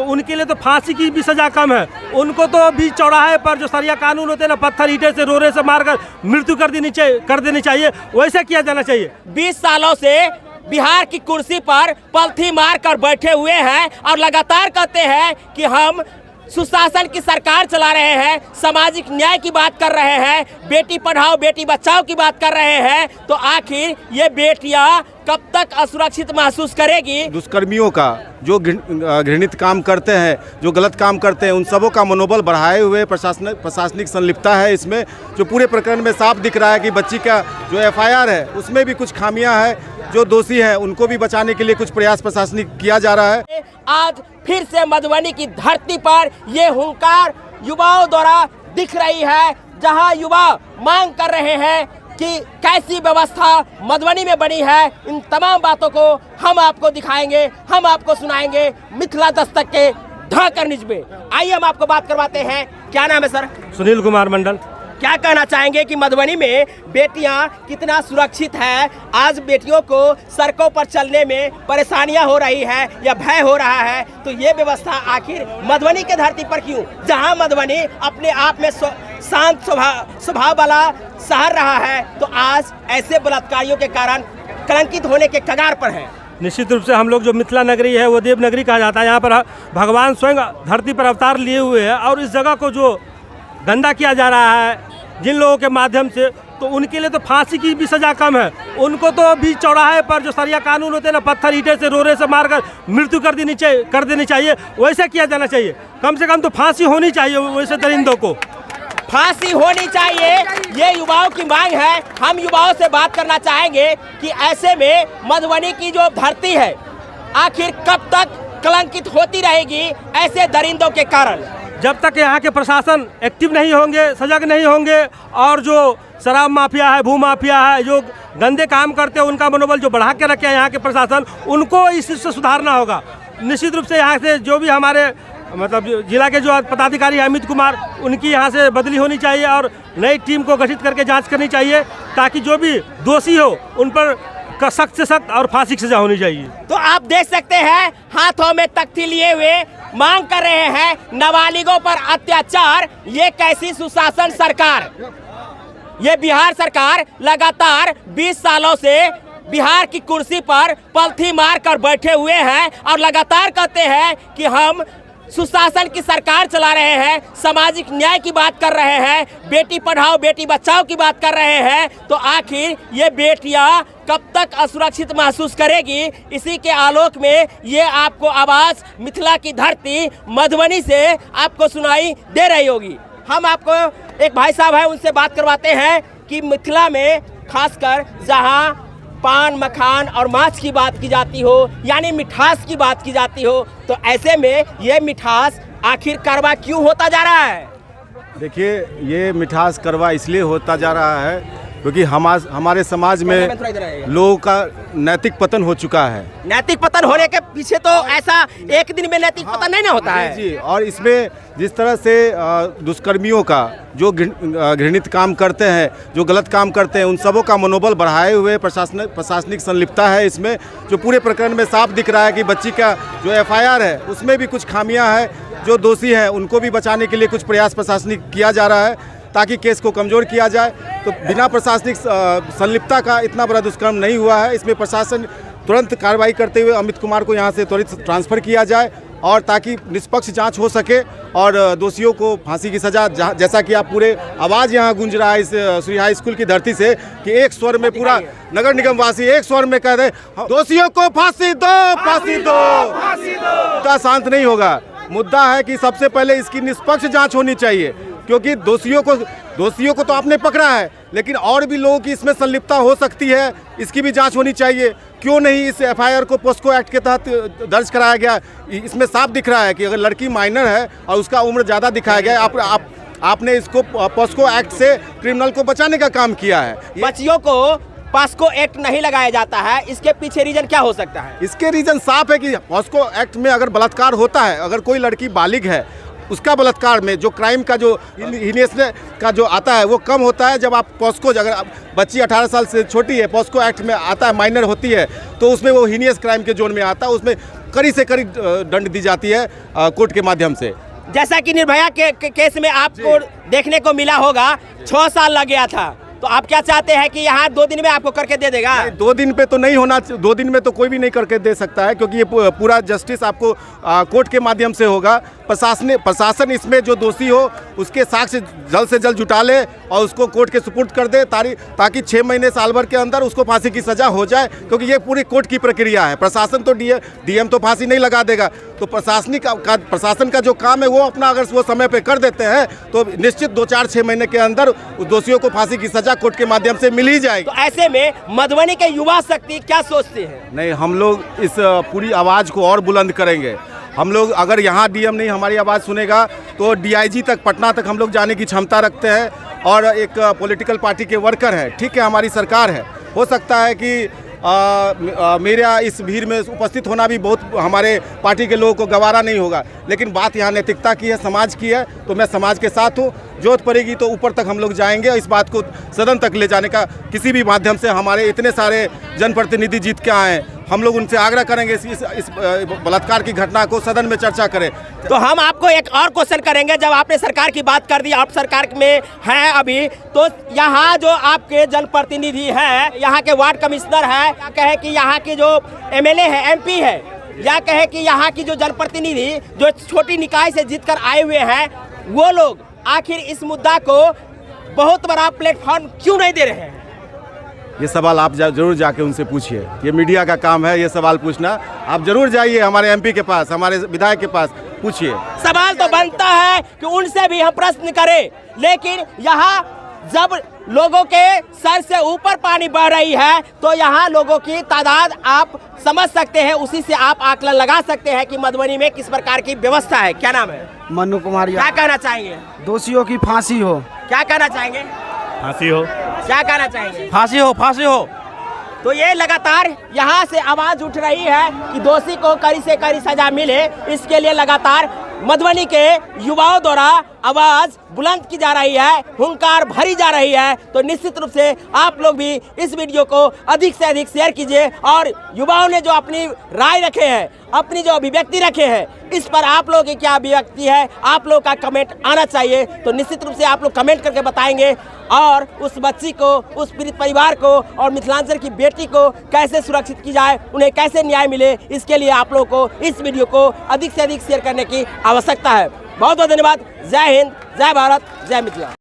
तो उनके लिए तो फांसी की भी सज़ा कम है। उनको तो बीच चौराहे पर जो सरिया कानून होते हैं ना, पत्थर ईंटे से रोड़े से मारकर मृत्यु कर देनी चाहिए, वैसे किया जाना चाहिए। 20 सालों से बिहार की कुर्सी पर पलथी मार कर बैठे हुए हैं और लगातार कहते हैं कि हम सुशासन की सरकार चला रहे हैं, सामाजिक न्याय की बात कर रहे हैं, बेटी पढ़ाओ बेटी बचाओ की बात कर रहे हैं। तो आखिर ये बेटियां कब तक असुरक्षित महसूस करेगी? दुष्कर्मियों का जो घृणित काम करते हैं, जो गलत काम करते हैं, उन सबों का मनोबल बढ़ाए हुए प्रशासनिक संलिप्तता है इसमें। जो पूरे प्रकरण में साफ दिख रहा है कि बच्ची का जो एफआईआर है उसमें भी कुछ खामियां हैं। जो दोषी हैं उनको भी बचाने के लिए कुछ प्रयास प्रशासनिक किया जा रहा है। आज फिर से मधुबनी की धरती पर ये हुंकार युवाओं द्वारा दिख रही है, जहां युवा मांग कर रहे हैं कि कैसी व्यवस्था मधुबनी में बनी है। इन तमाम बातों को हम आपको दिखाएंगे, हम आपको सुनाएंगे मिथिला दस्तक के ढाकर न्यूज़ में। आइए हम आपको बात करवाते हैं। क्या नाम है सर? सुनील कुमार मंडल। क्या कहना चाहेंगे कि मधुबनी में बेटियां कितना सुरक्षित है? आज बेटियों को सड़कों पर चलने में परेशानियां हो रही है या भय हो रहा है, तो ये व्यवस्था आखिर मधुबनी के धरती पर क्यों, जहां मधुबनी अपने आप में शांत स्वभाव वाला शहर रहा है, तो आज ऐसे बलात्कारियों के कारण कलंकित होने के कगार पर है। निश्चित रूप से हम लोग जो मिथिला नगरी है वो देव नगरी कहा जाता है। यहाँ पर भगवान स्वयं धरती पर अवतार लिए हुए हैं और इस जगह को जो गंदा किया जा रहा है जिन लोगों के माध्यम से, तो उनके लिए तो फांसी की भी सज़ा कम है। उनको तो बीच चौराहे पर जो सरिया कानून होते हैं ना, पत्थर ईंटे से रोड़े से मारकर मृत्यु कर देनी चाहिए, वैसे किया जाना चाहिए। कम से कम तो फांसी होनी चाहिए वैसे दरिंदों को। फांसी होनी चाहिए, ये युवाओं की मांग है। हम युवाओं से बात करना चाहेंगे कि ऐसे में मधुबनी की जो धरती है आखिर कब तक कलंकित होती रहेगी ऐसे दरिंदों के कारण। जब तक यहाँ के प्रशासन एक्टिव नहीं होंगे, सजग नहीं होंगे, और जो शराब माफिया है, भू माफिया है, जो गंदे काम करते हैं, उनका मनोबल जो बढ़ा के रखे हैं यहाँ के प्रशासन, उनको इस चीज़ से सुधारना होगा। निश्चित रूप से यहाँ से जो भी हमारे मतलब जिला के जो पदाधिकारी हैं अमित कुमार, उनकी यहाँ से बदली होनी चाहिए और नई टीम को गठित करके जाँच करनी चाहिए, ताकि जो भी दोषी हो उन पर सख्त से सख्त और फांसी की सजा होनी चाहिए। तो आप देख सकते हैं हाथों में तख्ती लिए हुए मांग कर रहे हैं नाबालिगों पर अत्याचार। ये कैसी सुशासन सरकार? ये बिहार सरकार लगातार 20 सालों से बिहार की कुर्सी पर पलथी मार कर बैठे हुए हैं और लगातार कहते हैं कि हम सुशासन की सरकार चला रहे हैं, सामाजिक न्याय की बात कर रहे हैं, बेटी पढ़ाओ बेटी बचाओ की बात कर रहे हैं। तो आखिर ये बेटियां कब तक असुरक्षित महसूस करेगी? इसी के आलोक में ये आपको आवाज़ मिथिला की धरती मधुबनी से आपको सुनाई दे रही होगी। हम आपको एक भाई साहब हैं, उनसे बात करवाते हैं कि मिथिला में खासकर जहाँ पान मखान और माछ की बात की जाती हो, यानी मिठास की बात की जाती हो, तो ऐसे में ये मिठास आखिर कड़वा क्यों होता जा रहा है? देखिए, ये मिठास कड़वा इसलिए होता जा रहा है क्योंकि हमारे समाज में लोगों का नैतिक पतन हो चुका है। नैतिक पतन होने के पीछे तो ऐसा एक दिन में नैतिक पतन नहीं ना होता है जी। और इसमें जिस तरह से दुष्कर्मियों का जो घृणित काम करते हैं, जो गलत काम करते हैं, उन सबों का मनोबल बढ़ाए हुए प्रशासनिक संलिप्तता है इसमें। जो पूरे प्रकरण में साफ दिख रहा है कि बच्ची का जो एफआईआर है उसमें भी कुछ खामियां हैं। जो दोषी हैं उनको भी बचाने के लिए कुछ प्रयास प्रशासनिक किया जा रहा है ताकि केस को कमज़ोर किया जाए। तो बिना प्रशासनिक संलिप्तता का इतना बड़ा दुष्कर्म नहीं हुआ है। इसमें प्रशासन तुरंत कार्रवाई करते हुए अमित कुमार को यहाँ से त्वरित ट्रांसफ़र किया जाए, और ताकि निष्पक्ष जांच हो सके और दोषियों को फांसी की सज़ा, जैसा कि आप पूरे आवाज़ यहाँ गूंज रहा है इस श्री हाई स्कूल की धरती से कि एक स्वर में पूरा नगर निगम वासी एक स्वर में कह रहे दोषियों को फांसी दो, फांसी दो। मुद्दा शांत नहीं होगा। मुद्दा है कि सबसे पहले इसकी निष्पक्ष जाँच होनी चाहिए, क्योंकि दोषियों को तो आपने पकड़ा है, लेकिन और भी लोगों की इसमें संलिप्तता हो सकती है, इसकी भी जांच होनी चाहिए। क्यों नहीं इस एफआईआर को पोस्को एक्ट के तहत दर्ज कराया गया? इसमें साफ दिख रहा है कि अगर लड़की माइनर है और उसका उम्र ज़्यादा दिखाया गया है, आपने इसको पोस्को एक्ट से क्रिमिनल को बचाने का काम किया है। बच्चियों को पॉस्को एक्ट नहीं लगाया जाता है, इसके पीछे रीजन क्या हो सकता है? इसके रीजन साफ है कि पॉस्को एक्ट में अगर बलात्कार होता है, अगर कोई लड़की बालिग है, उसका बलात्कार में जो क्राइम का जो हीनियसनेस का जो आता है वो कम होता है। जब आप पॉस्को, अगर बच्ची 18 साल से छोटी है, पॉस्को एक्ट में आता है, माइनर होती है, तो उसमें वो हीनियस क्राइम के जोन में आता है। उसमें कड़ी से कड़ी दंड दी जाती है कोर्ट के माध्यम से। जैसा कि निर्भया के केस में आपको देखने को मिला होगा 6 साल लग गया था, तो आप क्या चाहते हैं कि यहाँ 2 दिन में आपको करके दे देगा? 2 दिन पे तो नहीं होना, 2 दिन में तो कोई भी नहीं करके दे सकता है, क्योंकि ये पूरा जस्टिस आपको कोर्ट के माध्यम से होगा। प्रशासन इसमें जो दोषी हो उसके साक्ष्य जल्द से जल्द जुटा ले और उसको कोर्ट के सुपुर्द कर दे, ताकि 6 महीने साल भर के अंदर उसको फांसी की सज़ा हो जाए, क्योंकि ये पूरी कोर्ट की प्रक्रिया है। प्रशासन तो डीएम तो फांसी नहीं लगा देगा, तो प्रशासन का जो काम है वो अपना अगर वो समय पे कर देते हैं तो निश्चित 2-4-6 महीने के अंदर उस दोषियों को फांसी की सज़ा कोर्ट के माध्यम से मिल ही जाएगी। तो ऐसे में मधुबनी के युवा शक्ति क्या सोचते हैं? नहीं, हम लोग इस पूरी आवाज़ को और बुलंद करेंगे। हम लोग अगर यहाँ डीएम नहीं हमारी आवाज़ सुनेगा तो डीआईजी तक, पटना तक हम लोग जाने की क्षमता रखते हैं। और एक पॉलिटिकल पार्टी के वर्कर है, ठीक है, हमारी सरकार है, हो सकता है कि मेरा इस भीड़ में उपस्थित होना भी बहुत हमारे पार्टी के लोगों को गवारा नहीं होगा, लेकिन बात यहाँ नैतिकता की है, समाज की है, तो मैं समाज के साथ हूँ। जरूरत पड़ेगी तो ऊपर तक हम लोग जाएंगे। इस बात को सदन तक ले जाने का किसी भी माध्यम से हमारे इतने सारे जनप्रतिनिधि जीत के आए हैं, हम लोग उनसे आग्रह करेंगे इस बलात्कार की घटना को सदन में चर्चा करें। तो हम आपको एक और क्वेश्चन करेंगे। जब आपने सरकार की बात कर दी, आप सरकार में हैं अभी, तो यहाँ जो आपके जनप्रतिनिधि हैं, यहाँ के वार्ड कमिश्नर हैं, या कहे कि यहाँ के जो एमएलए है, एमपी है, या कहे कि यहाँ की जो जनप्रतिनिधि जो छोटी निकाय से जीत कर आए हुए हैं, वो लोग आखिर इस मुद्दा को बहुत बड़ा प्लेटफॉर्म क्यों नहीं दे रहे हैं? ये सवाल आप जरूर जाके उनसे पूछिए, ये मीडिया का काम है ये सवाल पूछना। आप जरूर जाइए हमारे एमपी के पास, हमारे विधायक के पास, पूछिए। सवाल तो बनता है कि उनसे भी हम प्रश्न करें, लेकिन यहाँ जब लोगों के सर से ऊपर पानी बह रही है तो यहाँ लोगों की तादाद आप समझ सकते हैं, उसी से आप आकलन लगा सकते हैं कि मधुबनी में किस प्रकार की व्यवस्था है। क्या नाम है? मनु कुमार। क्या कहना चाहेंगे? दोषियों की फांसी हो। क्या कहना चाहेंगे? फांसी हो। क्या कहना चाहेंगे? फांसी हो, फांसी हो। तो ये लगातार यहाँ से आवाज उठ रही है कि दोषी को कड़ी से कड़ी सजा मिले, इसके लिए लगातार मधुबनी के युवाओं द्वारा आवाज बुलंद की जा रही है, हुंकार भरी जा रही है। तो निश्चित रूप से आप लोग भी इस वीडियो को अधिक से अधिक शेयर कीजिए और युवाओं ने जो अपनी राय रखे हैं, अपनी जो अभिव्यक्ति रखे हैं, इस पर आप लोगों की क्या अभिव्यक्ति है, आप लोग का कमेंट आना चाहिए। तो निश्चित रूप से आप लोग कमेंट करके बताएंगे और उस बच्ची को, उस पीड़ित परिवार को और मिथिलांचल की बेटी को कैसे सुरक्षित की जाए, उन्हें कैसे न्याय मिले, इसके लिए आप लोगों को इस वीडियो को अधिक से अधिक शेयर करने की आवश्यकता है। बहुत बहुत धन्यवाद। जय हिंद, जय भारत, जय मिथिला।